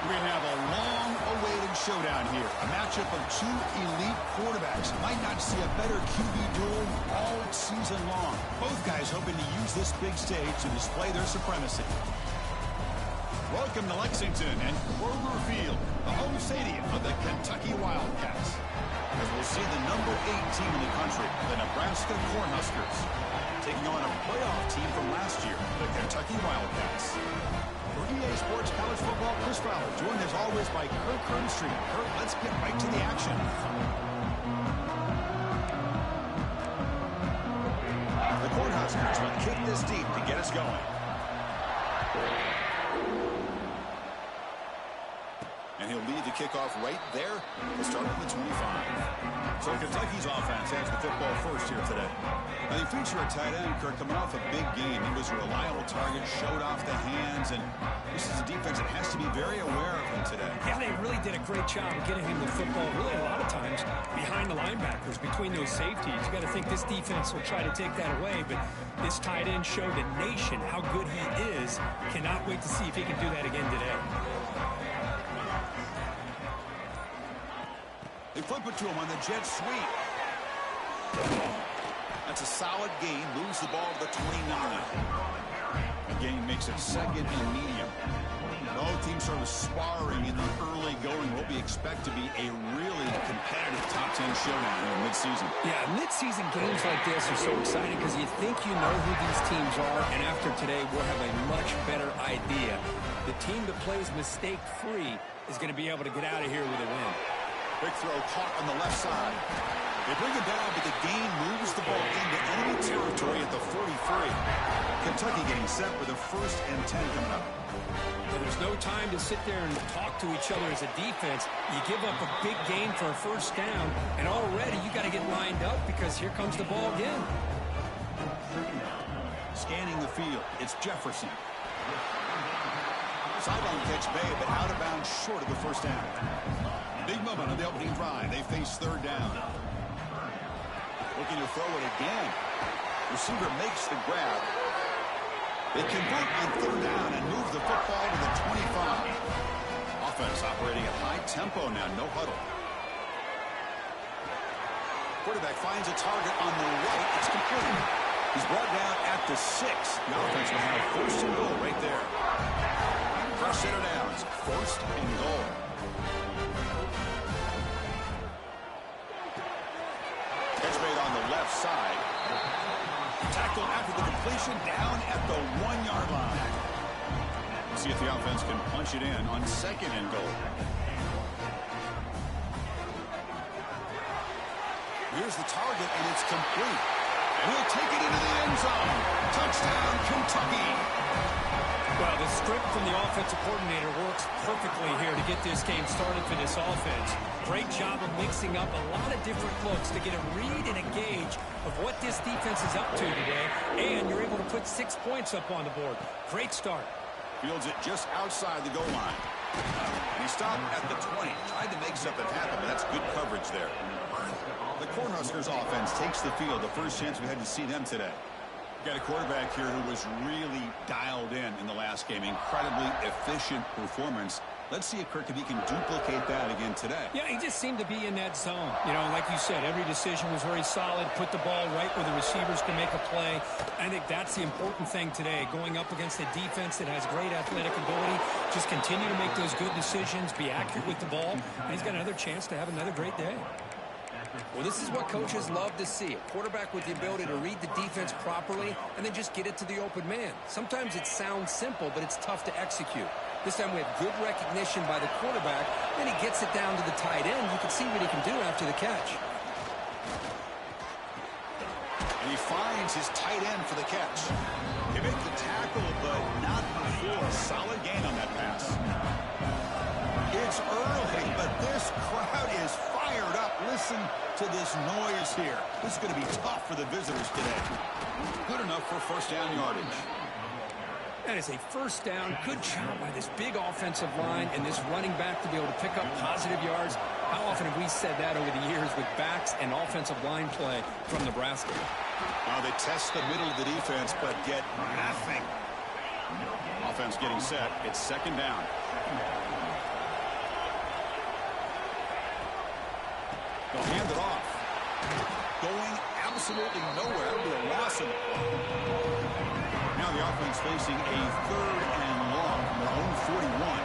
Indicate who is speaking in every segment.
Speaker 1: We have a long-awaited showdown here. A matchup of two elite quarterbacks. Might not see a better QB duel all season long. Both guys hoping to use this big stage to display their supremacy. Welcome to Lexington and Kroger Field, the home stadium of the Kentucky Wildcats. As we'll see the number 8 team in the country, the Nebraska Cornhuskers, taking on a playoff team from last year, the Kentucky Wildcats. For EA Sports College Football, Chris Fowler, joined as always by Kirk Herbstreit. Kirk, let's get right to the action. The Cornhuskers will kick this deep to get us going. And he'll lead the kickoff right there. We'll start at the 25. So Kentucky's offense has the football first here today. Now they feature a tight end, Kirk, coming off a big game. He was a reliable target, showed off the hands, and this is a defense that has to be very aware of him today.
Speaker 2: Yeah, they really did a great job of getting him the football, really a lot of times behind the linebackers, between those safeties. You got to think this defense will try to take that away, but this tight end showed the nation how good he is. Cannot wait to see if he can do that again today.
Speaker 1: They flip it to him on the jet sweep. That's a solid gain. Moves the ball to the 29. The gain makes it second and medium. Both teams sort of sparring in the early going. What we expect to be a really competitive top 10 showdown in mid-season.
Speaker 2: Yeah, mid-season games like this are so exciting because you think you know who these teams are, and after today we'll have a much better idea. The team that plays mistake-free is going to be able to get out of here with a win.
Speaker 1: Big throw caught on the left side. They bring it down, but the gain moves the ball into enemy territory at the 43. Kentucky getting set with a 1st and 10 coming up.
Speaker 2: And there's no time to sit there and talk to each other as a defense. You give up a big gain for a 1st down, and already you got to get lined up because here comes the ball again.
Speaker 1: Scanning the field, it's Jefferson. Sideline catch made, but out of bounds short of the 1st down. Big moment on the opening drive. They face 3rd down. Looking to throw it again. Receiver makes the grab. They convert on 3rd down and move the football to the 25. Offense operating at high tempo now. No huddle. Quarterback finds a target on the right. It's complete. He's brought down at the 6. The offense will have 1st and goal right there. Fresh set of downs. 1st and goal. Left side. Tackled after the completion down at the 1-yard line. See if the offense can punch it in on 2nd and goal. Here's the target, and it's complete. And he'll take it into the end zone. Touchdown, Kentucky.
Speaker 2: Well, the script from the offensive coordinator works perfectly here to get this game started for this offense. Great job of mixing up a lot of different looks to get a read and a gauge of what this defense is up to today, and you're able to put 6 points up on the board. Great start.
Speaker 1: Fields it just outside the goal line. And he stopped at the 20. Tried to make something happen, but that's good coverage there. The Cornhuskers offense takes the field. The first chance we had to see them today. Got a quarterback here who was really dialed in the last game. Incredibly efficient performance. Let's see if Kirk, if he can duplicate that again today.
Speaker 2: Yeah, he just seemed to be in that zone. You know, like you said, every decision was very solid. Put the ball right where the receivers can make a play. I think that's the important thing today. Going up against a defense that has great athletic ability. Just continue to make those good decisions. Be accurate with the ball. And he's got another chance to have another great day. Well, this is what coaches love to see. A quarterback with the ability to read the defense properly and then just get it to the open man. Sometimes it sounds simple, but it's tough to execute. This time we have good recognition by the quarterback. Then he gets it down to the tight end. You can see what he can do after the catch.
Speaker 1: And he finds his tight end for the catch. He makes the tackle, but not before a solid gain on that pass. It's early, but this crowd is fired up. Listen to this noise here. This is going to be tough for the visitors today. Good enough for 1st down yardage.
Speaker 2: That is a 1st down. Good job by this big offensive line and this running back to be able to pick up positive yards. How often have we said that over the years with backs and offensive line play from Nebraska?
Speaker 1: Now they test the middle of the defense, but get nothing. Offense getting set. It's 2nd down. They'll hand it off. Going absolutely nowhere. That'll be a loss in the play. Now the offense facing a 3rd and long from their own 41.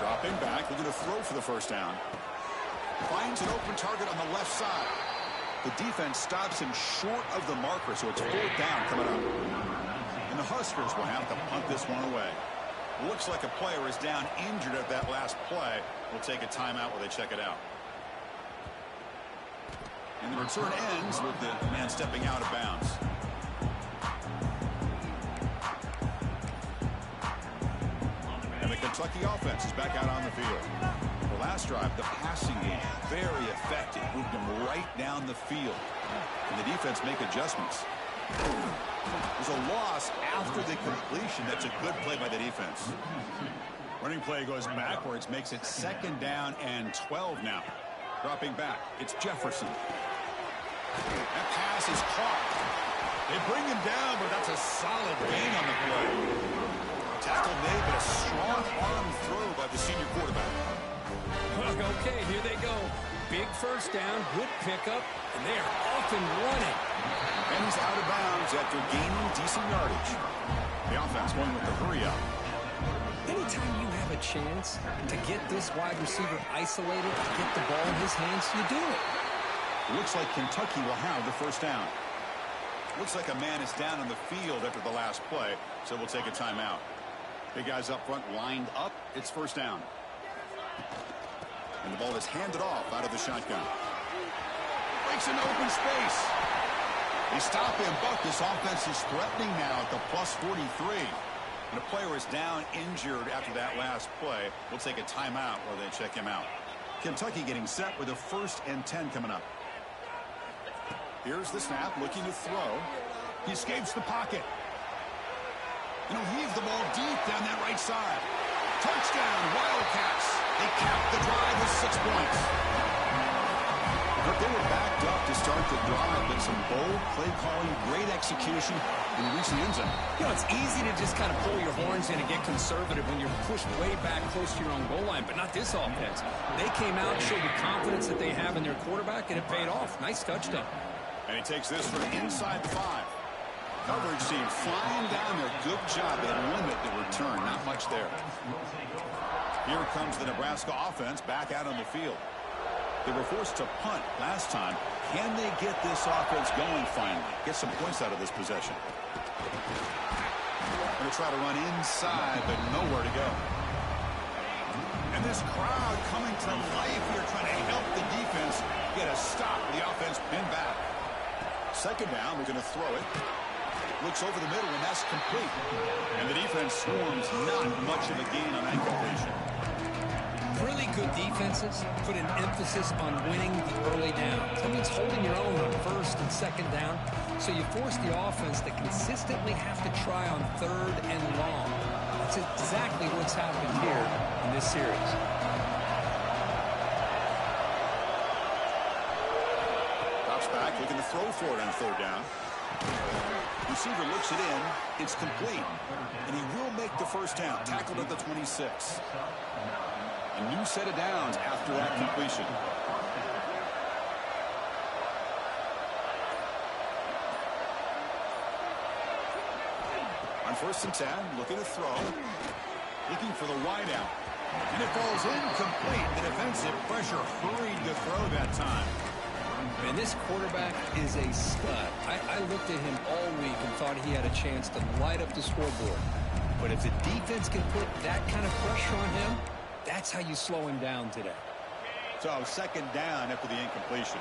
Speaker 1: Dropping back. They're going to throw for the first down. Finds an open target on the left side. The defense stops him short of the marker, so it's 4th down coming up. And the Huskers will have to punt this one away. Looks like a player is down injured at that last play. We'll take a timeout while they check it out. And the return ends with the man stepping out of bounds. And the Kentucky offense is back out on the field. The last drive, the passing game, very effective. Moved them right down the field. And the defense make adjustments. There's a loss after the completion. That's a good play by the defense. Running play goes backwards, makes it 2nd down and 12 now. Dropping back, it's Jefferson. That pass is caught. They bring him down, but that's a solid gain on the play. Tackle made, but a strong arm throw by the senior quarterback.
Speaker 2: Okay, here they go. Big first down, good pickup, and they are off and running.
Speaker 1: And he's out of bounds after gaining decent yardage. The offense going with the hurry up.
Speaker 2: Anytime you have a chance to get this wide receiver isolated, to get the ball in his hands, you do it.
Speaker 1: Looks like Kentucky will have the first down. Looks like a man is down on the field after the last play, so we'll take a timeout. Big guys up front lined up. It's 1st down. And the ball is handed off out of the shotgun. Breaks into open space. They stop him, but this offense is threatening now at the plus 43. And a player is down injured after that last play. We'll take a timeout while they check him out. Kentucky getting set with a 1st and 10 coming up. Here's the snap, looking to throw. He escapes the pocket. And he'll heave the ball deep down that right side. Touchdown, Wildcats. They capped the drive with 6 points. But they were backed up to start the drive, but some bold play calling, great execution, and reach the end zone.
Speaker 2: You know, it's easy to just kind of pull your horns in and get conservative when you're pushed way back close to your own goal line, but not this offense. They came out and showed the confidence that they have in their quarterback, and it paid off. Nice touchdown.
Speaker 1: And he takes this from inside the 5. Coverage team flying down there. Good job. They limit the return. Not much there. Here comes the Nebraska offense back out on the field. They were forced to punt last time. Can they get this offense going finally? Get some points out of this possession. Going to try to run inside, but nowhere to go. And this crowd coming to life here, trying to help the defense get a stop. The offense pinned back. 2nd down, they're going to throw it. Looks over the middle, and that's complete. And the defense swarms. Not much of a gain on that completion.
Speaker 2: Really good defenses put an emphasis on winning the early down. That means holding your own on 1st and 2nd down. So you force the offense to consistently have to try on 3rd and long. That's exactly what's happened here in this series.
Speaker 1: Drops back, looking to throw for it on 3rd down. Receiver looks it in. It's complete. And he will make the first down. Tackled at the 26. A new set of downs after that completion. On 1st and 10, looking to throw. Looking for the wide out. And it falls incomplete. The defensive pressure hurried to throw that time.
Speaker 2: And this quarterback is a stud. I looked at him all week and thought he had a chance to light up the scoreboard. But if the defense can put that kind of pressure on him, that's how you slow him down today.
Speaker 1: So 2nd down after the incompletion.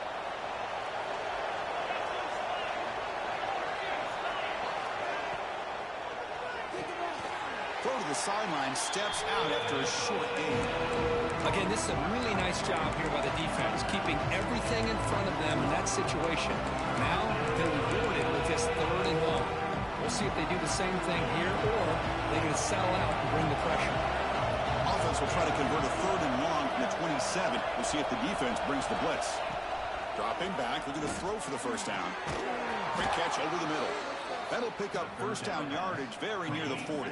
Speaker 1: Throw to the sideline, steps out after a short gain.
Speaker 2: Again, this is a really nice job here by the defense, keeping everything in front of them in that situation. Now they're rewarded with this 3rd and long. We'll see if they do the same thing here, or they're going to settle out and bring the pressure.
Speaker 1: Offense will try to convert a 3rd and long from the 27. We'll see if the defense brings the blitz. Dropping back, looking to throw for the first down. Quick catch over the middle. That'll pick up 1st down yardage very near the 40.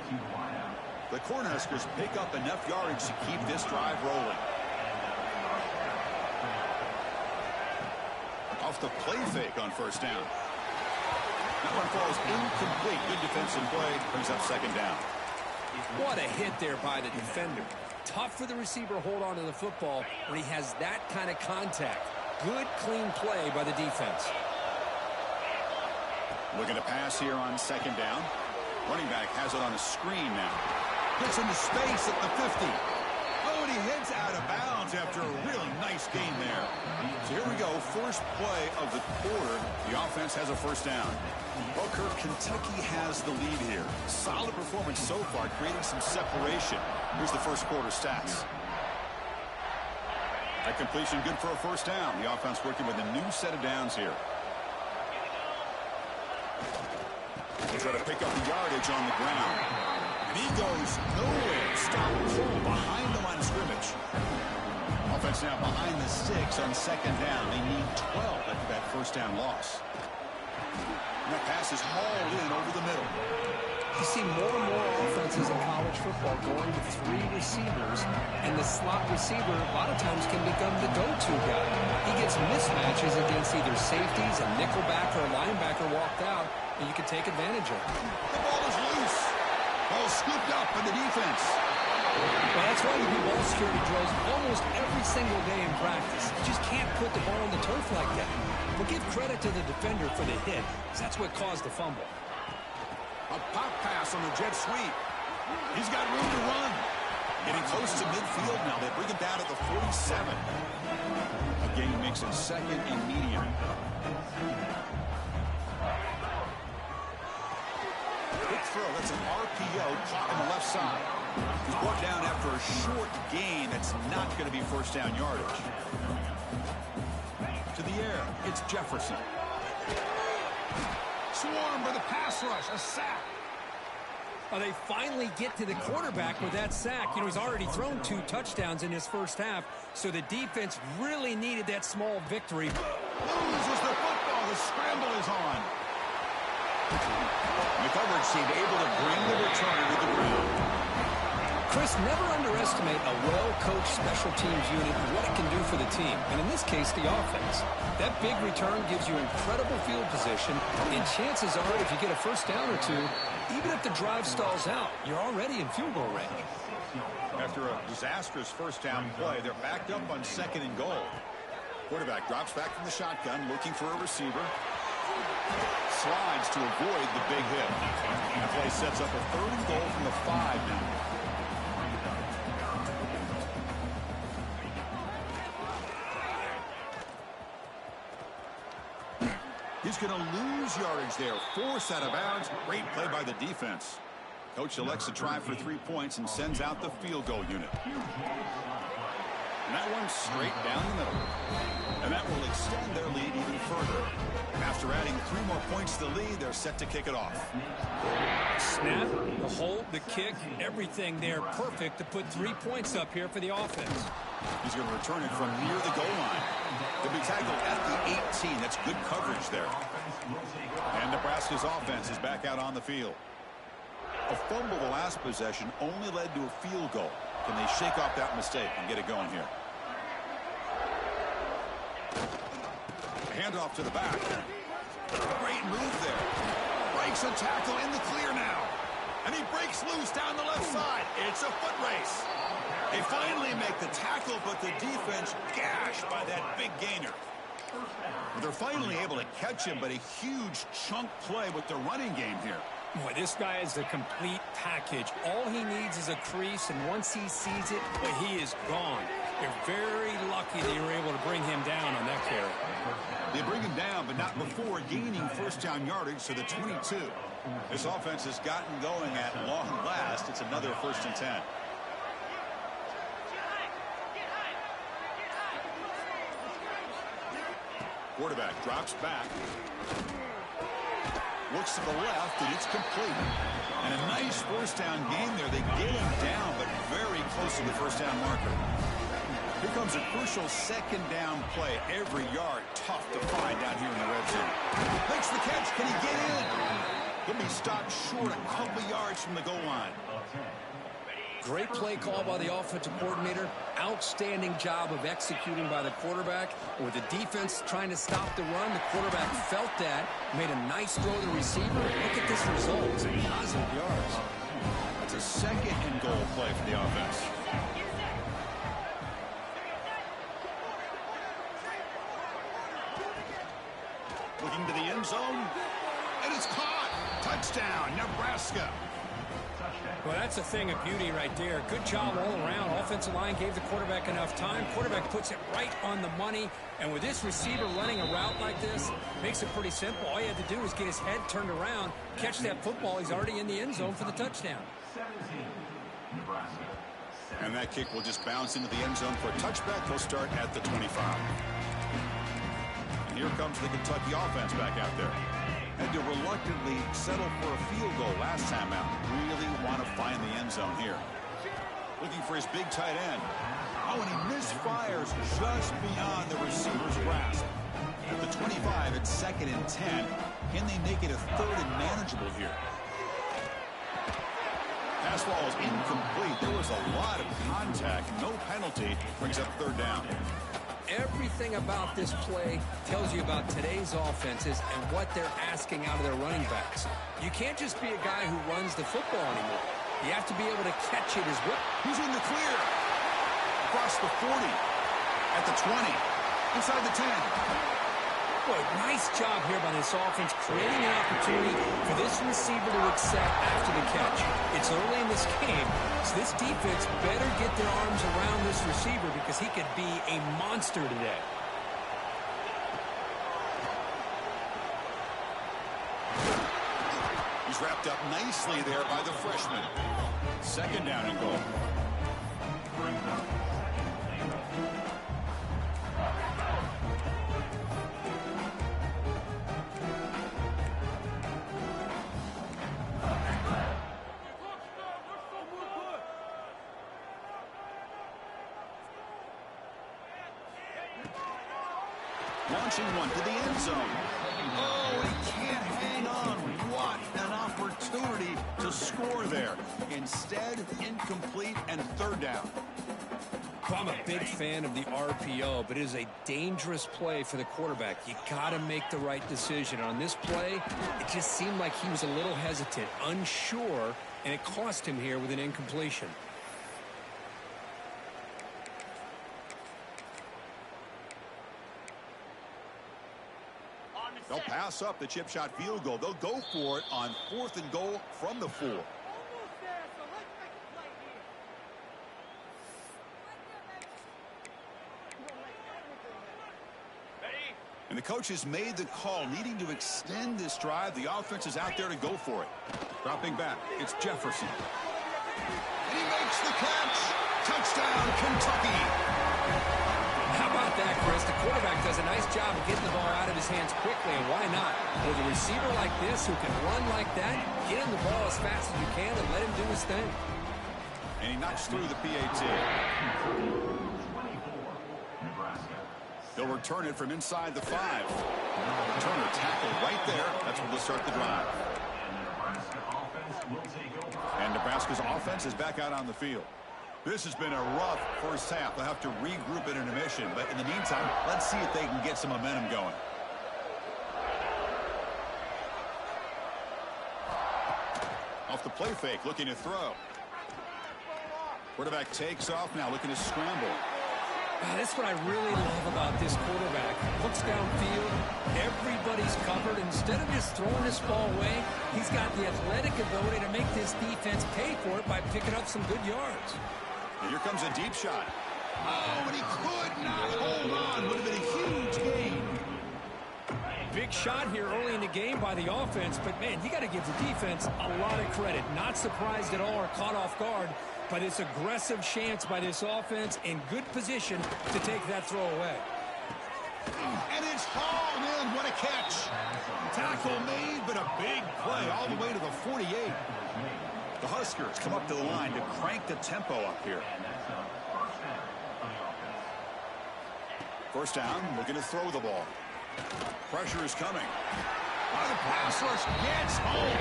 Speaker 1: The Cornhuskers pick up enough yardage to keep this drive rolling. off the play fake on first down. That one falls incomplete. Good defensive play. Brings up second down.
Speaker 2: What a hit there by the defender. Tough for the receiver to hold on to the football when he has that kind of contact. Good, clean play by the defense.
Speaker 1: Looking to pass here on second down. Running back has it on a screen now. Gets into space at the 50. Oh, and he heads out of bounds after a really nice gain there. So here we go. First play of the quarter. The offense has a first down. Well, Kirk, Kentucky has the lead here. Solid performance so far, creating some separation. Here's the first quarter stats. That completion good for a first down. The offense working with a new set of downs here. They try to pick up the yardage on the ground. And he goes nowhere. Stop behind the line of scrimmage. Offense now behind the 6 on second down. They need 12 after that first down loss. And that pass is hauled in over the middle.
Speaker 2: You see more and more offenses in college football going to 3 receivers, and the slot receiver a lot of times can become the go-to guy. He gets mismatches against either safeties, a nickelback, or a linebacker walked out, and you can take advantage of it.
Speaker 1: The ball is loose. Ball scooped up by the defense.
Speaker 2: Well, that's why you do ball security drills almost every single day in practice. You just can't put the ball on the turf like that. But give credit to the defender for the hit, because that's what caused the fumble.
Speaker 1: A pop pass on the jet sweep. He's got room to run. Getting close to midfield now. They bring him down at the 47. A gain makes it second and medium. Quick throw. That's an RPO caught on the left side. He's brought down after a short gain. That's not going to be first down yardage. To the air. It's Jefferson. Swarmed by the pass rush. A sack.
Speaker 2: Well, they finally get to the quarterback with that sack. You know, he's already thrown 2 touchdowns in his first half, so the defense really needed that small victory.
Speaker 1: Loses the football. The scramble is on. The coverage team able to bring the return to the ground.
Speaker 2: Chris, never underestimate a well-coached special teams unit and what it can do for the team, and in this case, the offense. That big return gives you incredible field position, and chances are if you get a first down or 2, even if the drive stalls out, you're already in field goal range.
Speaker 1: After a disastrous first down play, they're backed up on second and goal. Quarterback drops back from the shotgun, looking for a receiver. Slides to avoid the big hit. The play sets up a third and goal from the 5 now. He's going to lose yardage there. Forced out of bounds. Great play by the defense. Coach elects to try for 3 points and sends out the field goal unit. And that one's straight down the middle. And that will extend their lead even further. After adding 3 more points to the lead, they're set to kick it off.
Speaker 2: Snap, the hold, the kick, everything there perfect to put 3 points up here for the offense.
Speaker 1: He's going to return it from near the goal line. They'll be tackled at the 18. That's good coverage there. And Nebraska's offense is back out on the field. A fumble the last possession only led to a field goal. Can they shake off that mistake and get it going here? Handoff to the back. Great move there. Breaks a tackle in the clear now. And he breaks loose down the left side. It's a foot race. They finally make the tackle, but the defense gashed by that big gainer. They're finally able to catch him, but a huge chunk play with the running game here.
Speaker 2: Boy, this guy is a complete package. All he needs is a crease, and once he sees it, well, he is gone. They're very lucky they were able to bring him down on that carry.
Speaker 1: They bring him down, but not before gaining first down yardage to the 22. This offense has gotten going at long last. It's another 1st and 10. Quarterback drops back. Looks to the left, and it's complete. And a nice first down game there. They get him down, but very close to the first down marker. Here comes a crucial second down play. Every yard tough to find down here in the red zone. Makes the catch. Can he get in? He'll be stopped short a couple yards from the goal line.
Speaker 2: Great play call by the offensive coordinator. Outstanding job of executing by the quarterback. With the defense trying to stop the run, the quarterback felt that, made a nice throw to the receiver. Look at this result. It's positive yards.
Speaker 1: That's a second and goal play for the offense. Looking to the end zone. And it's caught. Touchdown, Nebraska.
Speaker 2: Well, that's a thing of beauty right there. Good job all around. Offensive line gave the quarterback enough time. Quarterback puts it right on the money. And with this receiver running a route like this, makes it pretty simple. All you had to do was get his head turned around, catch that football. He's already in the end zone for the touchdown.
Speaker 1: And that kick will just bounce into the end zone for a touchback. They'll start at the 25. And here comes the Kentucky offense back out there. Had to reluctantly settle for a field goal last time out. Really want to find the end zone here. Looking for his big tight end. Oh, and he misfires just beyond the receiver's grasp. At the 25, it's 2nd and 10. Can they make it a 3rd and manageable here? Pass ball is incomplete. There was a lot of contact. No penalty. Brings up 3rd down.
Speaker 2: Everything about this play tells you about today's offenses and what they're asking out of their running backs. You can't just be a guy who runs the football anymore. You have to be able to catch it as well.
Speaker 1: He's in the clear. Across the 40. At the 20. Inside the 10.
Speaker 2: Boy, nice job here by this offense, creating an opportunity for this receiver to accept after the catch. It's early in this game, so this defense better get their arms around this receiver because he could be a monster today.
Speaker 1: He's wrapped up nicely there by the freshman. 2nd down and goal. Launching one to the end zone. Oh, he can't hang on. What an opportunity to score there. Instead, incomplete and 3rd down.
Speaker 2: Well, I'm a big fan of the RPO, but it is a dangerous play for the quarterback. You got to make the right decision. On this play, it just seemed like he was a little hesitant, unsure, and it cost him here with an incompletion.
Speaker 1: They'll pass up the chip shot field goal. They'll go for it on 4th and goal from the 4. And the coach has made the call, needing to extend this drive. The offense is out there to go for it. Dropping back, it's Jefferson. And he makes the catch. Touchdown, Kentucky.
Speaker 2: How about that, Chris? The quarterback does a nice job of getting the ball out of his hands quickly, and why not? With a receiver like this who can run like that, get him the ball as fast as you can and let him do his thing.
Speaker 1: And he knocks through the PAT. They'll return it from inside the 5. Turner tackled right there. That's where they'll start the drive. And Nebraska's offense is back out on the field. This has been a rough first half. They'll have to regroup in intermission. But in the meantime, let's see if they can get some momentum going. Off the play fake, looking to throw. Quarterback takes off now, looking to scramble.
Speaker 2: That's what I really love about this quarterback. Looks downfield, everybody's covered. Instead of just throwing this ball away, he's got the athletic ability to make this defense pay for it by picking up some good yards.
Speaker 1: And here comes a deep shot. Oh, and he could not hold on. Would have been a huge gain.
Speaker 2: Big shot here early in the game by the offense, but man, you got to give the defense a lot of credit. Not surprised at all or caught off guard by this aggressive chance by this offense in good position to take that throw away.
Speaker 1: And it's hauled in. What a catch. Tackle made, but a big play all the way to the 48. The Huskers come up to the line to crank the tempo up here. First down, looking to throw the ball. Pressure is coming. Oh, the pass rush gets home.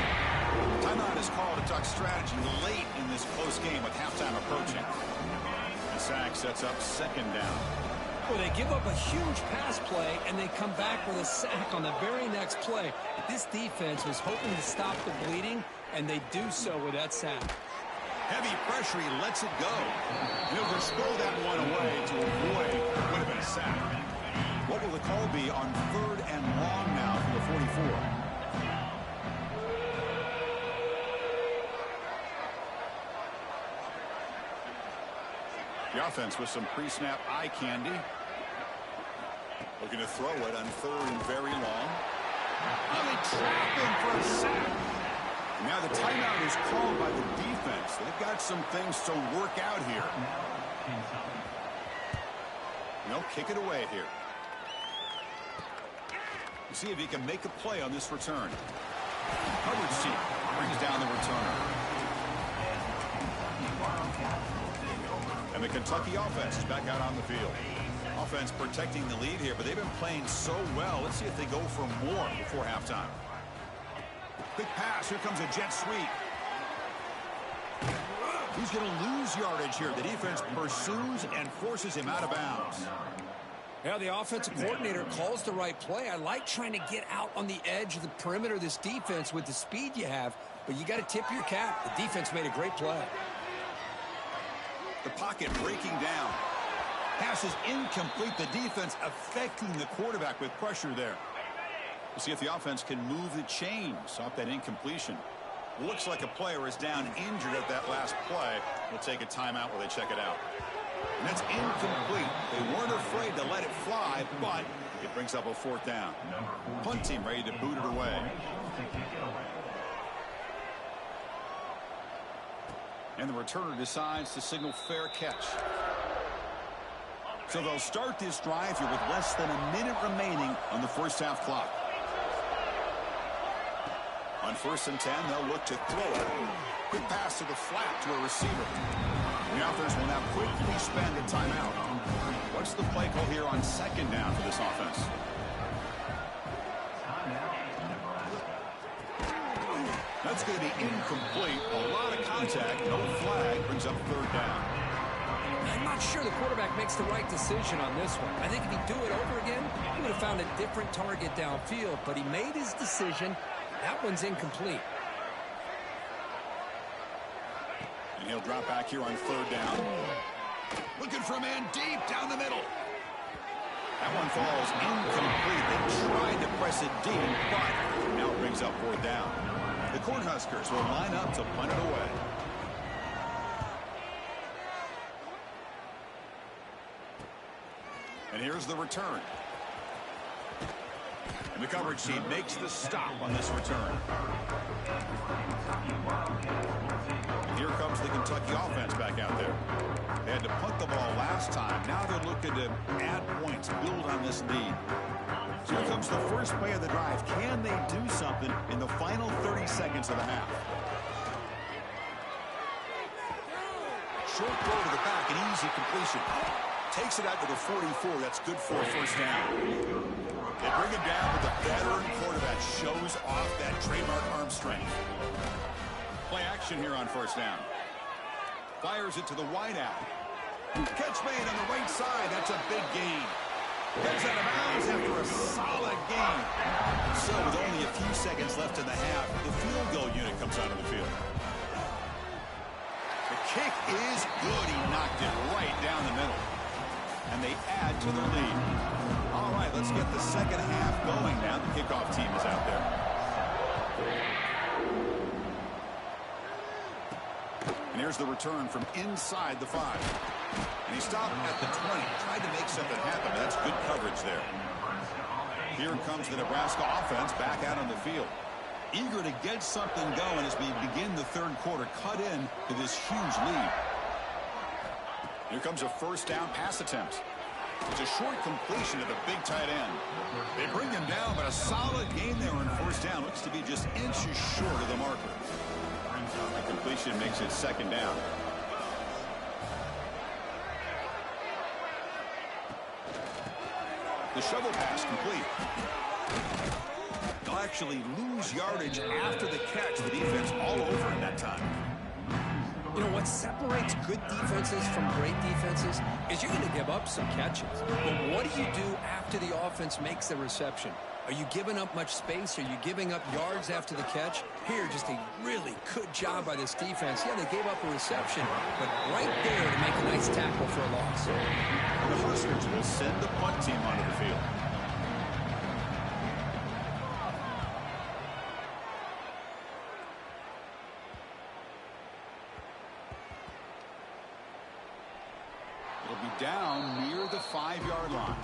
Speaker 1: Timeout is called to talk strategy late in this close game with halftime approaching. The sack sets up second down.
Speaker 2: Well, they give up a huge pass play, and they come back with a sack on the very next play. This defense was hoping to stop the bleeding, and they do so with that sack.
Speaker 1: Heavy pressure, he lets it go. He'll just throw that one away to avoid what would have been a sack. What will the call be on 3rd and long now for the 44? The offense with some pre-snap eye candy. Looking to throw it on 3rd and very long. And they trap him for a sack. And now the timeout is called by the defense. They've got some things to work out here. No, kick it away here. We'll see if he can make a play on this return. Coverage team brings down the returner. And the Kentucky offense is back out on the field. Offense protecting the lead here, but they've been playing so well. Let's see if they go for more before halftime. Quick pass. Here comes a jet sweep. He's going to lose yardage here. The defense pursues and forces him out of bounds.
Speaker 2: Yeah, the offensive coordinator calls the right play. I like trying to get out on the edge of the perimeter of this defense with the speed you have, but you got to tip your cap. The defense made a great play.
Speaker 1: The pocket breaking down. Pass is incomplete. The defense affecting the quarterback with pressure there. We'll see if the offense can move the chains off that incompletion. Looks like a player is down injured at that last play. We'll take a timeout while they check it out. And that's incomplete. They weren't afraid to let it fly, but it brings up a 4th down. Punt team ready to boot it away. And the returner decides to signal fair catch. So they'll start this drive here with less than a minute remaining on the first half clock. On 1st and 10, they'll look to throw it. Quick pass to the flat to a receiver. The offense will now quickly spend a timeout. What's the play call here on 2nd down for this offense? That's going to be incomplete. A lot of contact. No flag. Brings up 3rd down.
Speaker 2: I'm not sure the quarterback makes the right decision on this one. I think if he'd do it over again, he would have found a different target downfield, but he made his decision. That one's incomplete.
Speaker 1: And he'll drop back here on 3rd down. Looking for a man deep down the middle. That one falls incomplete. They tried to press it deep, but now it brings up 4th down. The Cornhuskers will line up to punt it away. And here's the return. And the coverage team makes the stop on this return. And here comes the Kentucky offense back out there. They had to punt the ball last time. Now they're looking to add points, build on this lead. So here comes the first play of the drive. Can they do something in the final 30 seconds of the half? Short throw to the back, an easy completion. Takes it out to the 44. That's good for a 1st down. They bring him down, but the veteran quarterback shows off that trademark arm strength. Play action here on 1st down. Fires it to the wideout. Catch made on the right side. That's a big gain. Gets out of bounds after a solid game. So with only a few seconds left in the half, the field goal unit comes out of the field. The kick is good. He knocked it right down the middle. And they add to their lead. All right, let's get the second half going now. The kickoff team is out there. And here's the return from inside the 5. And he stopped at the 20. Tried to make something happen. That's good coverage there. Here comes the Nebraska offense back out on the field. Eager to get something going as we begin the 3rd quarter. Cut in to this huge lead. Here comes a 1st down pass attempt. It's a short completion to the big tight end. They bring him down, but a solid gain there on 1st down. Looks to be just inches short of the marker. The completion makes it 2nd down. The shovel pass complete. They'll actually lose yardage after the catch. The defense all over in that time.
Speaker 2: You know, what separates good defenses from great defenses is you're going to give up some catches. But what do you do after the offense makes the reception? Are you giving up much space? Are you giving up yards after the catch? Here, just a really good job by this defense. Yeah, they gave up a reception, but right there to make a nice tackle for a loss.
Speaker 1: The Huskers will send the punt team onto the field. It'll be down near the 5-yard line.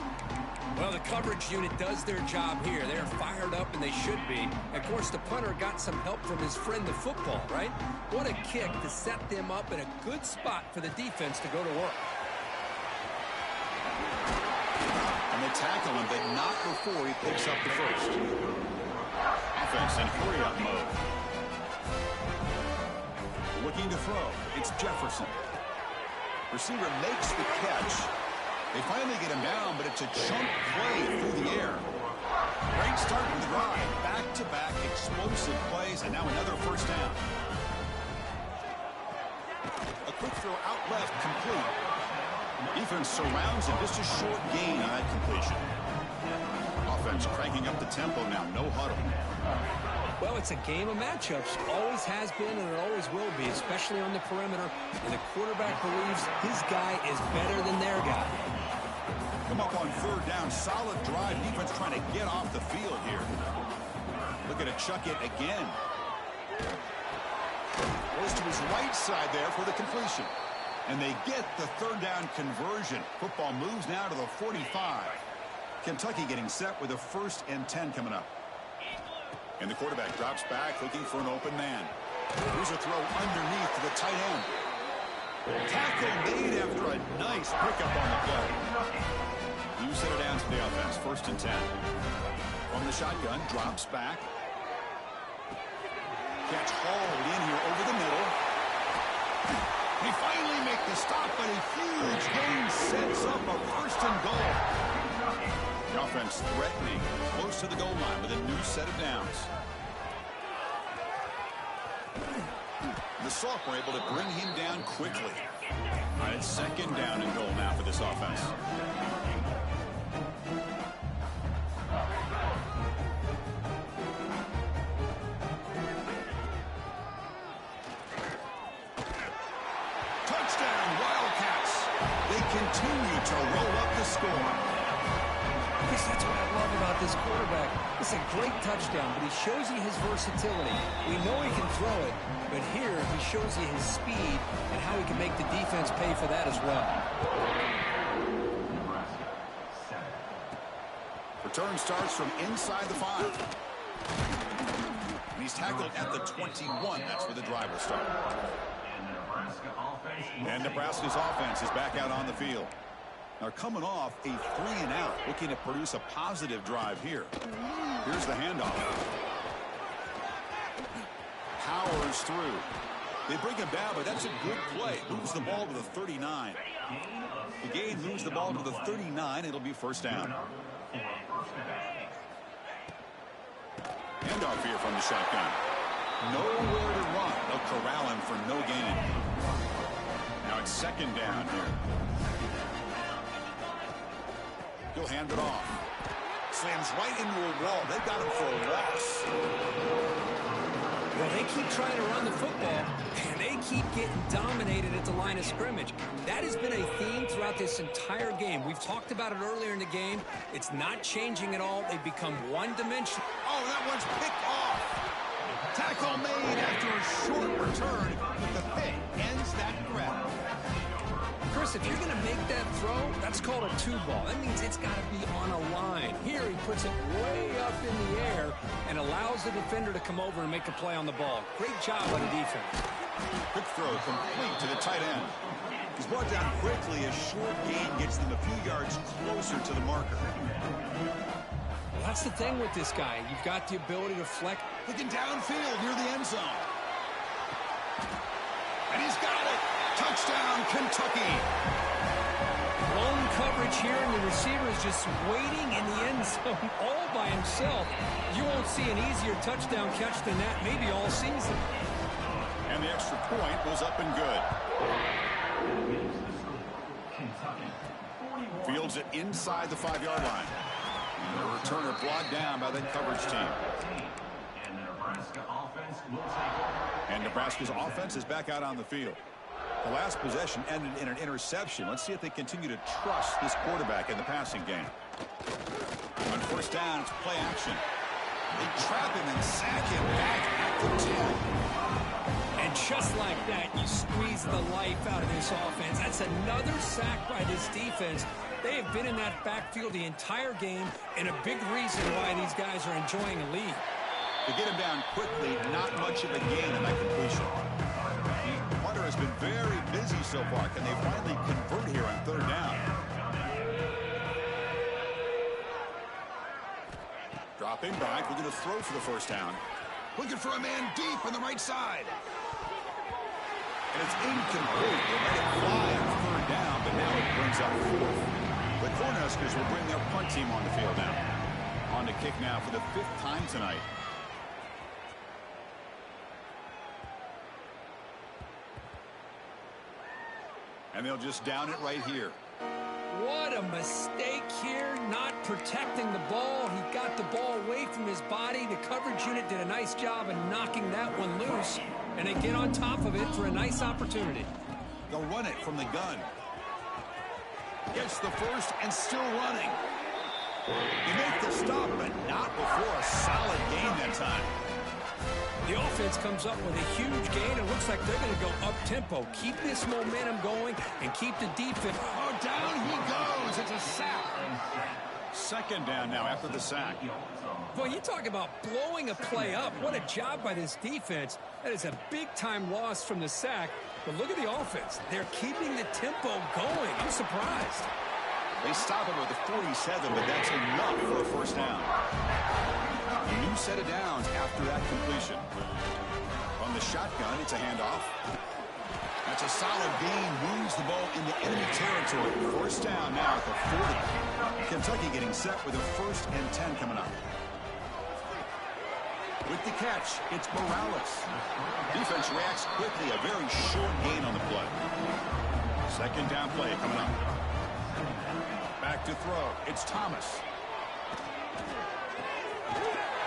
Speaker 2: Well, the coverage unit does their job here. They're fired up, and they should be. Of course, the punter got some help from his friend, the football, right? What a kick to set them up in a good spot for the defense to go to work.
Speaker 1: And they tackle him, but not before he picks up the first. Offense in hurry-up mode. Looking to throw. It's Jefferson. Receiver makes the catch. They finally get him down, but it's a chunk play through the air. Great start to the drive. Back-to-back explosive plays, and now another first down. A quick throw out left, complete. Defense surrounds him. Just a short gain on that completion. Offense cranking up the tempo now. No huddle.
Speaker 2: Well, it's a game of matchups. Always has been, and it always will be, especially on the perimeter. And the quarterback believes his guy is better than their guy.
Speaker 1: Come up on third down. Solid drive. Defense trying to get off the field here. Looking to chuck it again. Goes to his right side there for the completion. And they get the third down conversion. Football moves now to the 45. Kentucky getting set with a 1st and 10 coming up. And the quarterback drops back looking for an open man. Here's a throw underneath to the tight end. Tackle made after a nice pickup on the play. You set it down to the offense. 1st and 10. From the shotgun, drops back. Catch hauled in here over the middle. They finally make the stop, but a huge gain sets up a 1st and goal. The offense threatening close to the goal line with a new set of downs. The sophomore able to bring him down quickly. All right, 2nd down and goal now for this offense. Touchdown, Wildcats. They continue to roll up the score.
Speaker 2: I guess that's what I love about this quarterback. It's a great touchdown, but he shows you his versatility. We know he can throw it, but here he shows you his speed and how he can make the defense pay for that as well.
Speaker 1: Return starts from inside the 5. And he's tackled at the 21. That's where the drive will start. And Nebraska's offense is back out on the field. Now coming off a 3-and-out, looking to produce a positive drive here. Here's the handoff. Powers through. They bring him down, but that's a good play. Moves the ball to the 39. The gain moves the ball to the 39. It'll be 1st down. Handoff here from the shotgun. Nowhere to run. They'll corral him for no gain. Now it's 2nd down here. He'll hand it off. Slams right into a wall. They've got him for a loss.
Speaker 2: Well, they keep trying to run the football, and they keep getting dominated at the line of scrimmage. That has been a theme throughout this entire game. We've talked about it earlier in the game. It's not changing at all. They've become one-dimensional.
Speaker 1: Oh, that one's picked off. Tackle made after a short return, but the pick ends that threat.
Speaker 2: Chris, if you're going to make that throw, that's called a 2-ball. That means it's got to be on a line. Here he puts it way up in the air and allows the defender to come over and make a play on the ball. Great job by the defense.
Speaker 1: Quick throw complete to the tight end. He's brought down quickly. A short gain gets them a few yards closer to the marker.
Speaker 2: Well, that's the thing with this guy. You've got the ability to flex.
Speaker 1: Looking downfield near the end zone. And he's got it. Touchdown, Kentucky.
Speaker 2: Lone coverage cheering. The receiver is just waiting in the end zone all by himself. You won't see an easier touchdown catch than that maybe all season.
Speaker 1: And the extra point was up and good. Fields it inside the 5-yard line. The returner brought down by that coverage team. And Nebraska's offense is back out on the field. The last possession ended in an interception. Let's see if they continue to trust this quarterback in the passing game. On first down, it's play action. They trap him and sack him back at the 10.
Speaker 2: And just like that, you squeeze the life out of this offense. That's another sack by this defense. They have been in that backfield the entire game, and a big reason why these guys are enjoying a lead.
Speaker 1: To get him down quickly, not much of a gain in that completion. Hunter has been very busy so far. Can they finally convert here on third down? Dropping back, looking to throw for the first down. Looking for a man deep on the right side. And it's incomplete. They let it fly on third down, but now it brings up fourth. The Cornhuskers will bring their punt team on the field now. On to kick now for the 5th time tonight. And they'll just down it right here.
Speaker 2: What a mistake here, not protecting the ball. He got the ball away from his body. The coverage unit did a nice job of knocking that one loose. And they get on top of it for a nice opportunity.
Speaker 1: They'll run it from the gun. Gets the first and still running. You make the stop, but not before a solid gain that time.
Speaker 2: The offense comes up with a huge gain. It looks like they're going to go up-tempo. Keep this momentum going and keep the defense.
Speaker 1: Oh, down he goes. It's a sack. Second down now after the sack.
Speaker 2: Boy, you talk about blowing a play up. What a job by this defense. That is a big-time loss from the sack. But look at the offense. They're keeping the tempo going. I'm surprised.
Speaker 1: They stop him at the 47, but that's enough for a first down. A new set of downs after that completion. On the shotgun, it's a handoff. That's a solid gain. Moves the ball into enemy territory. First down now at the 40. Kentucky getting set with a 1st and 10 coming up. With the catch, it's Morales. Defense reacts quickly. A very short gain on the play. Second down play coming up. Back to throw. It's Thomas.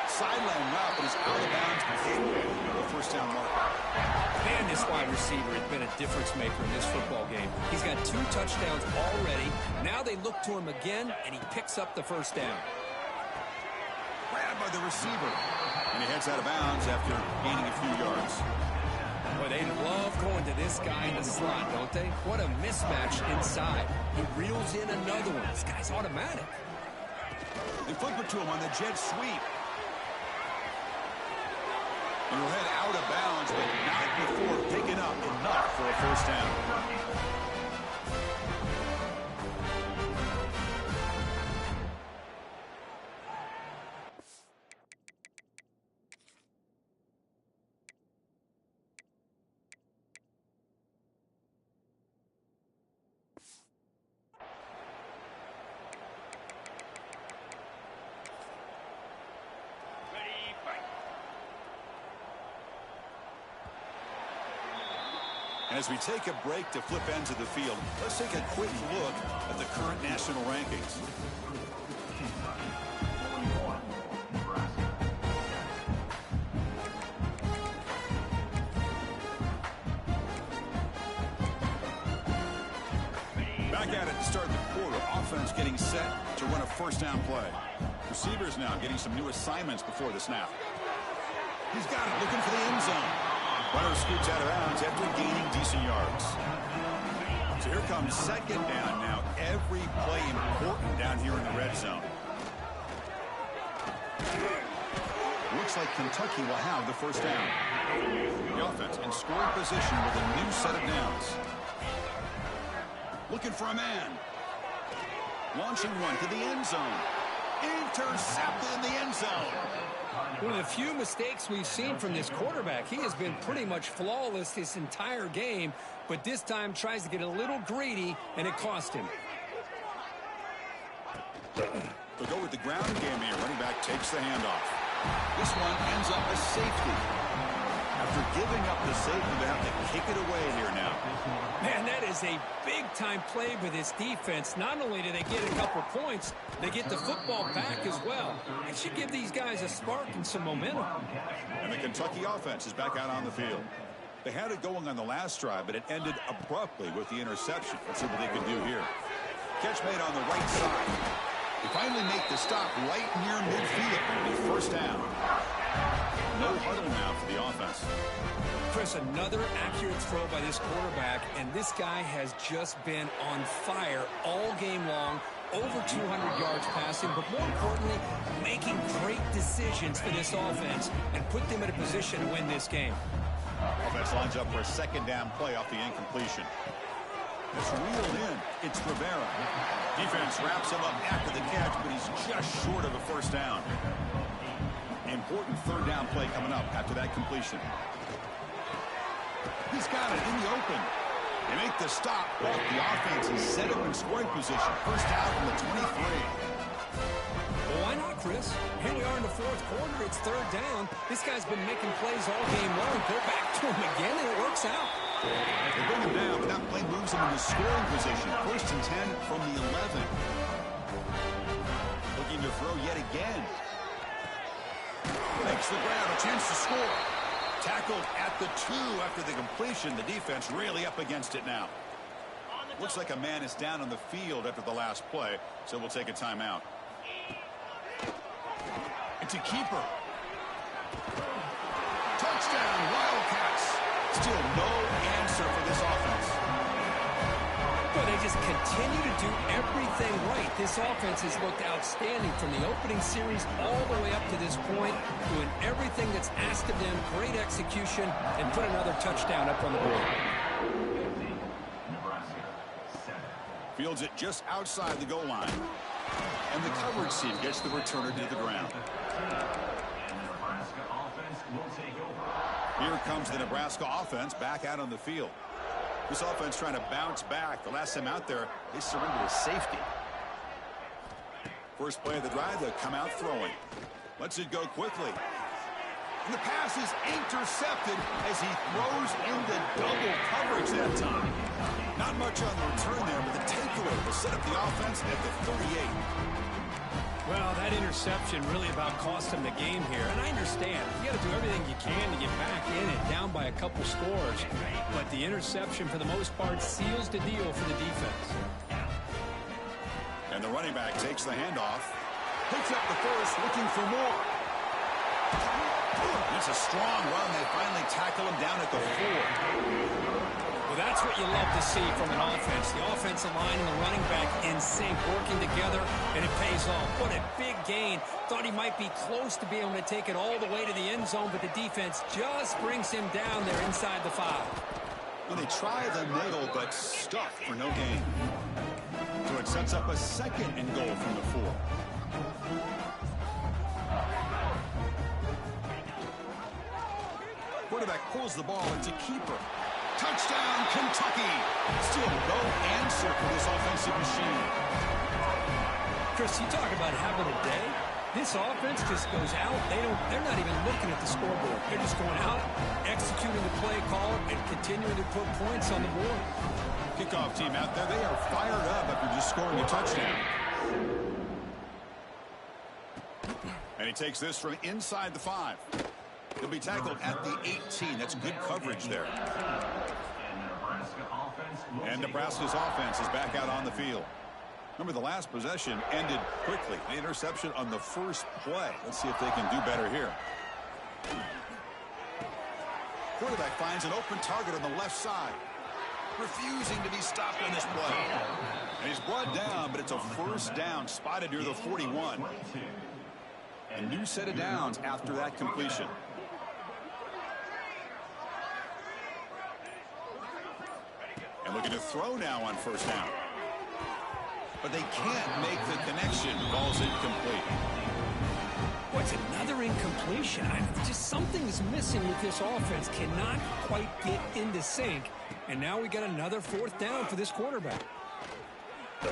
Speaker 1: Sideline route, but is out of bounds before the first down marker.
Speaker 2: Man, this wide receiver has been a difference maker in this football game. He's got 2 touchdowns already. Now they look to him again, and he picks up the first down.
Speaker 1: Grabbed by the receiver. And he heads out of bounds after gaining a few yards.
Speaker 2: Boy, they love going to this guy in the slot, don't they? What a mismatch inside. He reels in another one. This guy's automatic.
Speaker 1: They flip it to him on the jet sweep. And he'll head out of bounds, but not before picking up enough for a first down. And as we take a break to flip ends of the field, let's take a quick look at the current national rankings. Back at it to start the quarter. Offense getting set to run a first down play. Receivers now getting some new assignments before the snap. He's got it, looking for the end zone. Runner scoots out of bounds after gaining decent yards. So here comes second down now. Every play important down here in the red zone. Looks like Kentucky will have the first down. The offense in scoring position with a new set of downs. Looking for a man. Launching one to the end zone. Intercepted in the end zone.
Speaker 2: One of the few mistakes we've seen from this quarterback. He has been pretty much flawless this entire game, but this time tries to get a little greedy, and it cost him.
Speaker 1: They'll go with the ground game here. Running back takes the handoff. This one ends up a safety. After giving up the safety, they have to kick it away here now.
Speaker 2: Man, that is a big-time play with this defense. Not only do they get a couple points, they get the football back as well. It should give these guys a spark and some momentum.
Speaker 1: And the Kentucky offense is back out on the field. They had it going on the last drive, but it ended abruptly with the interception. Let's see what they can do here. Catch made on the right side. They finally make the stop right near midfield. First down. No huddle now for the offense.
Speaker 2: Chris, another accurate throw by this quarterback, and this guy has just been on fire all game long. Over 200 yards passing, but more importantly, making great decisions for this offense and put them in a position to win this game.
Speaker 1: Offense lines up for a second down play off the incompletion. It's reeled in. It's Rivera. Defense wraps him up after the catch, but he's just short of a first down. Important third down play coming up after that completion. He's got it in the open. They make the stop, but the offense is set up in scoring position. First down from the 23.
Speaker 2: Well, why not, Chris? Here we are in the fourth quarter. It's third down. This guy's been making plays all game long. Go back to him again, and it works out.
Speaker 1: They bring him down, but that play moves him into scoring position. First and 10 from the 11. Looking to throw yet again. Makes the ground, a chance to score. Tackled at the 2 after the completion. The defense really up against it now. Looks like a man is down on the field after the last play, so we'll take a timeout. It's a keeper. Touchdown, Wildcats. Still no answer for this offense.
Speaker 2: But they just continue to do everything right. This offense has looked outstanding from the opening series all the way up to this point, doing everything that's asked of them, great execution, and put another touchdown up on the board.
Speaker 1: Fields it just outside the goal line. And the coverage team gets the returner to the ground. Here comes the Nebraska offense back out on the field. This offense trying to bounce back. The last time out there, they surrendered a safety. First play of the drive, they'll come out throwing. Lets it go quickly. And the pass is intercepted as he throws into double coverage that time. Not much on the return there, but the takeaway will set up the offense at the 38.
Speaker 2: Well, that interception really about cost him the game here. And I understand. You got to do everything you can to get back in and down by a couple scores. But the interception, for the most part, seals the deal for the defense.
Speaker 1: And the running back takes the handoff. Picks up the first, looking for more. It's a strong run. They finally tackle him down at the 4.
Speaker 2: Well, that's what you love to see from an offense. The offensive line and the running back in sync, working together, and it pays off. What a big gain. Thought he might be close to being able to take it all the way to the end zone, but the defense just brings him down there inside the 5.
Speaker 1: Well, they try the middle, but stuck for no gain. So it sets up a second and goal from the 4. Quarterback pulls the ball. It's a keeper. Touchdown, Kentucky. Still no answer for this offensive machine.
Speaker 2: Chris, you talk about having a day. This offense just goes out. They're not even looking at the scoreboard. They're just going out, executing the play call, and continuing to put points on the board.
Speaker 1: Kickoff team out there. They are fired up after just scoring a touchdown. And he takes this from inside the 5. He'll be tackled at the 18. That's good coverage there. And Nebraska's offense is back out on the field. Remember, the last possession ended quickly. The interception on the first play. Let's see if they can do better here. Quarterback finds an open target on the left side. Refusing to be stopped on this play. And he's brought down, but it's a first down spotted near the 41. A new set of downs after that completion. And looking to throw now on first down. But they can't make the connection. Ball's incomplete.
Speaker 2: What's another incompletion? Just something's missing with this offense. Cannot quite get into sync. And now we got another fourth down for this quarterback.
Speaker 1: And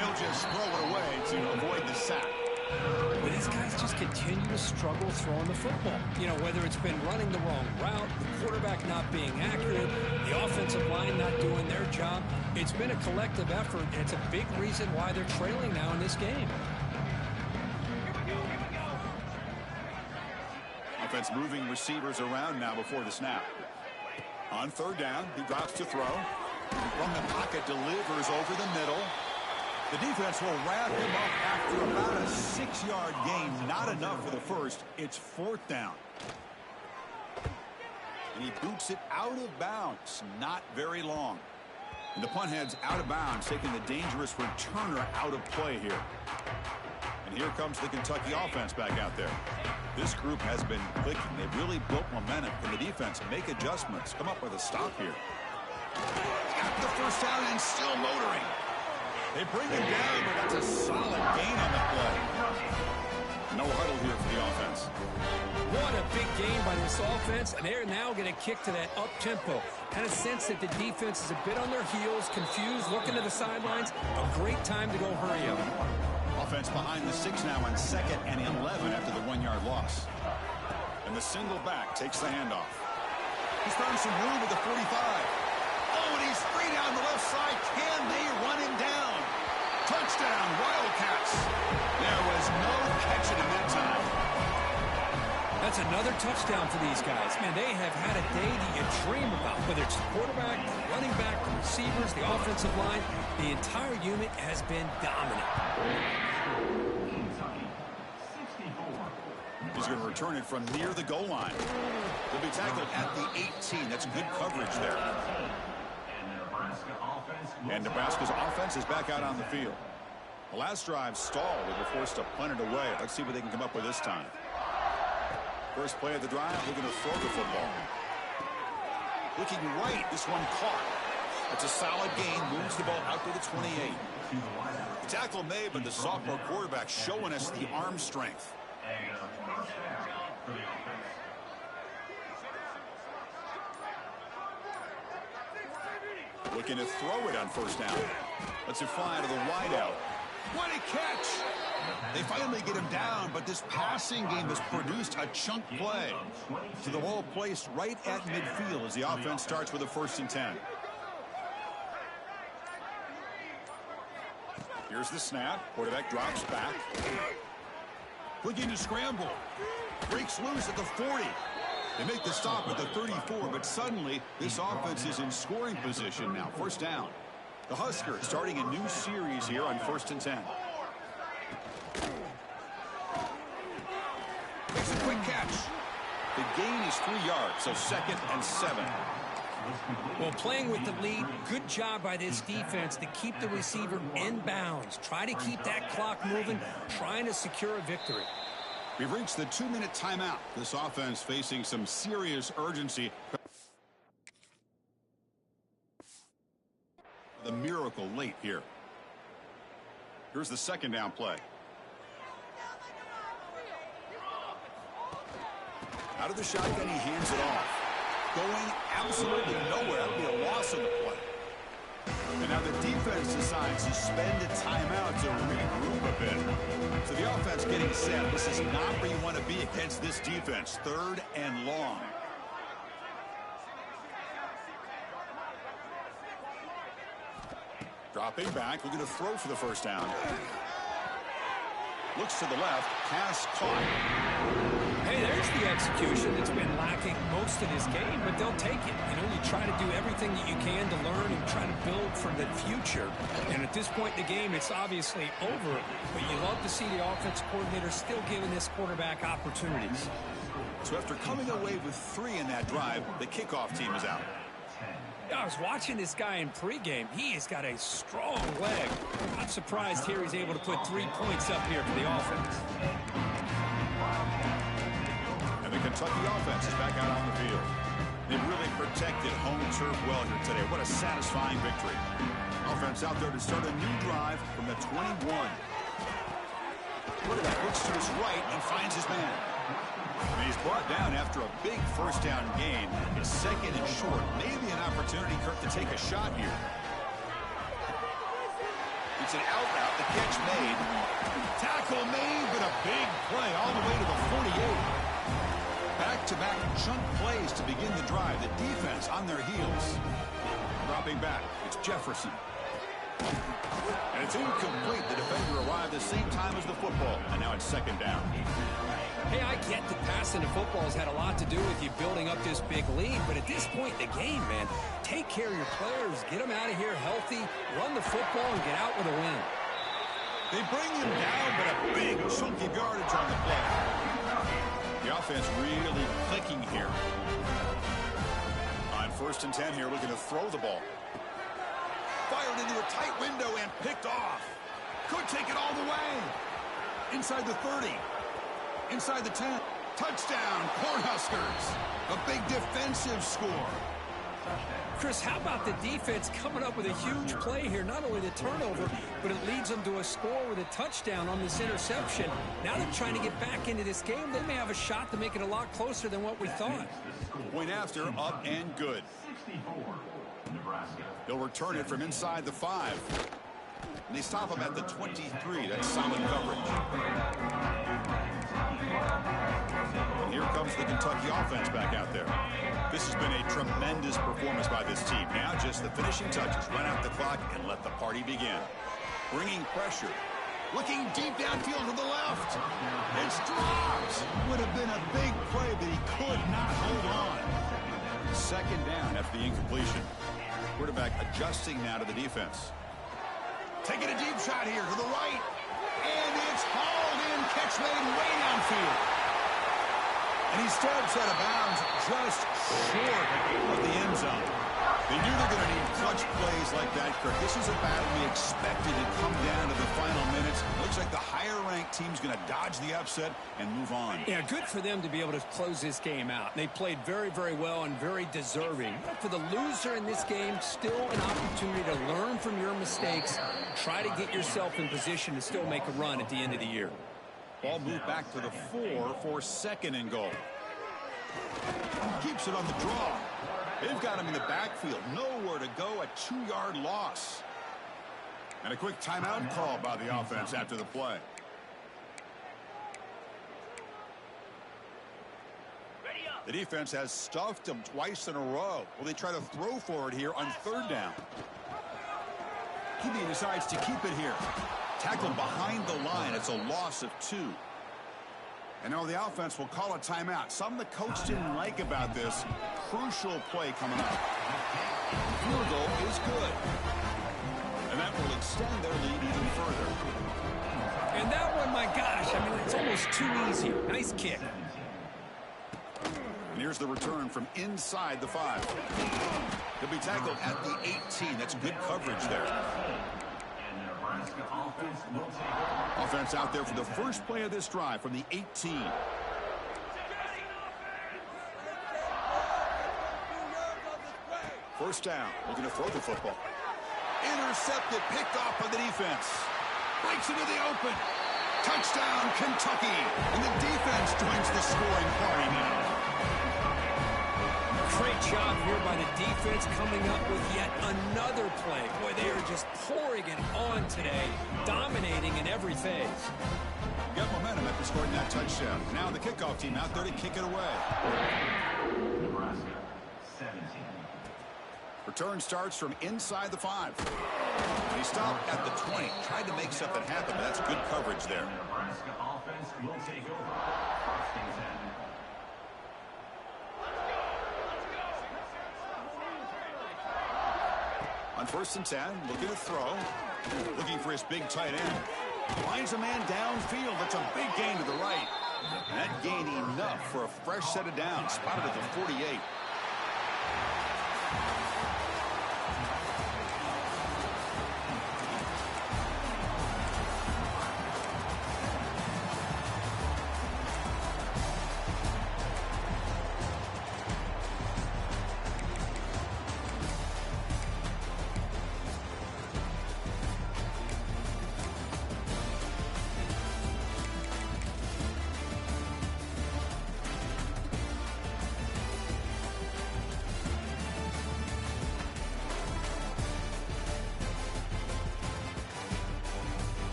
Speaker 1: he'll just throw it away to avoid the sack.
Speaker 2: But these guys just continue to struggle throwing the football. You know, whether it's been running the wrong route, the quarterback not being accurate, the offensive line not doing their job. It's been a collective effort, and it's a big reason why they're trailing now in this game.
Speaker 1: Offense moving receivers around now before the snap. On third down, he drops to throw. From the pocket, delivers over the middle. The defense will wrap him up after about a 6-yard gain. Not enough for the first. It's fourth down. And he boots it out of bounds. Not very long. And the punt heads out of bounds, taking the dangerous returner out of play here. And here comes the Kentucky offense back out there. This group has been clicking. They've really built momentum. Can the defense make adjustments? Come up with a stop here. Got the first down and still motoring. They bring him down, but that's a solid gain on the play. No huddle here for the offense.
Speaker 2: What a big game by this offense, and they're now going to kick to that up-tempo. Kind of sense that the defense is a bit on their heels, confused, looking to the sidelines. A great time to go hurry up.
Speaker 1: Offense behind the 6 now on 2nd and 11 after the 1-yard loss. And the single back takes the handoff. He's found some room with the 45. Oh, and he's free down the left side. Can they run him down? Touchdown, Wildcats. There was no catching him that time.
Speaker 2: That's another touchdown for these guys. Man, they have had a day that you dream about. Whether it's the quarterback, the running back, the receivers, the offensive line, the entire unit has been dominant.
Speaker 1: He's going to return it from near the goal line. He'll be tackled at the 18. That's good coverage there. And Nebraska's offense is back out on the field. The last drive stalled. They were forced to punt it away. Let's see what they can come up with this time. First play of the drive, looking to throw the football. Looking right, this one caught. It's a solid gain, moves the ball out to the 28. The tackle made, but the sophomore quarterback showing us the arm strength. Looking to throw it on first down. Lets it fly to the wideout. What a catch! They finally get him down, but this passing game has produced a chunk play. So the ball placed right at midfield as the offense starts with a 1st and 10. Here's the snap. Quarterback drops back. Looking to scramble. Breaks loose at the 40. They make the stop at the 34, but suddenly this offense is in scoring position now. First down. The Huskers starting a new series here on 1st and 10. Makes a quick catch. The gain is 3 yards, so 2nd and 7.
Speaker 2: Well, playing with the lead, good job by this defense to keep the receiver in bounds. Try to keep that clock moving, trying to secure a victory.
Speaker 1: We've reached the 2-minute timeout. This offense facing some serious urgency. The miracle late here. Here's the 2nd down play. Out of the shotgun, he hands it off. Going absolutely nowhere. That'll be a loss on the play. And now the defense decides to spend a timeout to regroup a bit. So the offense getting set. This is not where you want to be against this defense. 3rd and long. Dropping back, looking to throw for the first down. Looks to the left, pass caught.
Speaker 2: Hey, there's the execution that's been lacking most of this game, but they'll take it. You know, you try to do everything that you can to learn and try to build for the future. And at this point in the game, it's obviously over, but you love to see the offense coordinator still giving this quarterback opportunities.
Speaker 1: So after coming away with 3 in that drive, the kickoff team is out.
Speaker 2: I was watching this guy in pregame. He has got a strong leg. I'm surprised here he's able to put 3 points up here for the offense.
Speaker 1: And the Kentucky offense is back out on the field. They've really protected home turf well here today. What a satisfying victory. Offense out there to start a new drive from the 21. Quarterback looks to his right and finds his man. And he's brought down after a big first down gain. It's 2nd and short. Maybe an opportunity, Kirk, to take a shot here. He It's an out route. The catch made. Tackle made, but a big play all the way to the 48. Back-to-back chunk plays to begin the drive. The defense on their heels. Dropping back. It's Jefferson. And it's incomplete. The defender arrived the same time as the football. And now it's second down.
Speaker 2: Hey, I get that passing the football has had a lot to do with you building up this big lead, but at this point in the game, man, take care of your players, get them out of here healthy, run the football, and get out with a win.
Speaker 1: They bring him down, but a big chunk of yardage on the play. The offense really clicking here. On 1st and 10 here, looking to throw the ball. Fired into a tight window and picked off. Could take it all the way. Inside the 30. Inside the 10. Touchdown, Cornhuskers. A big defensive score.
Speaker 2: Chris, how about the defense coming up with a huge play here? Not only the turnover, but it leads them to a score with a touchdown on this interception. Now they're trying to get back into this game. They may have a shot to make it a lot closer than what we thought.
Speaker 1: Point after, up and good.
Speaker 3: 64, Nebraska.
Speaker 1: They'll return it from inside the 5. And they stop him at the 23. That's solid coverage. And here comes the Kentucky offense back out there. This has been a tremendous performance by this team. Now just the finishing touches. Run out the clock and let the party begin. Bringing pressure. Looking deep downfield to the left. It's dropped. Would have been a big play, but he could not hold on. Second down after the incompletion. Quarterback adjusting now to the defense. Taking a deep shot here to the right. And it's hauled in. Catch made way downfield. And he steps out of bounds just short of the end zone. They knew they're going to need clutch plays like that, Kirk. This is a battle we expected to come down to the final minutes. Looks like the higher-ranked team's going to dodge the upset and move on.
Speaker 2: Yeah, good for them to be able to close this game out. They played very, very well and very deserving. For the loser in this game, still an opportunity to learn from your mistakes. Try to get yourself in position to still make a run at the end of the year.
Speaker 1: Ball moved back to the 4 for 2nd and goal. Keeps it on the draw. They've got him in the backfield. Nowhere to go. A 2-yard loss. And a quick timeout call by the offense after the play. The defense has stuffed them twice in a row. Will they try to throw for it here on 3rd down? He decides to keep it here. Tackled behind the line. It's a loss of 2. And now the offense will call a timeout. Something the coach didn't like about this. Crucial play coming up. Field goal is good. And that will extend their lead even further.
Speaker 2: And that one, my gosh, I mean, it's almost too easy. Nice kick.
Speaker 1: And here's the return from inside the 5. He'll be tackled at the 18. That's good coverage there. Offense out there for the first play of this drive from the 18. First down. Looking to throw the football. Intercepted, picked off by the defense. Breaks into the open. Touchdown, Kentucky. And the defense joins the scoring party now.
Speaker 2: Great job here by the defense coming up with yet another play. Boy, they are just pouring it on today, dominating in every phase.
Speaker 1: Got momentum after scoring that touchdown. Now the kickoff team out there to kick it away.
Speaker 3: Nebraska, 17.
Speaker 1: Return starts from inside the 5. He stopped at the 20. Tried to make something happen, but that's good coverage there.
Speaker 3: Nebraska offense will take over. 1st and 10.
Speaker 1: On 1st and 10, looking to throw. Looking for his big tight end. Finds a man downfield. That's a big gain to the right. And that gain enough for a fresh set of downs. Spotted at the 48.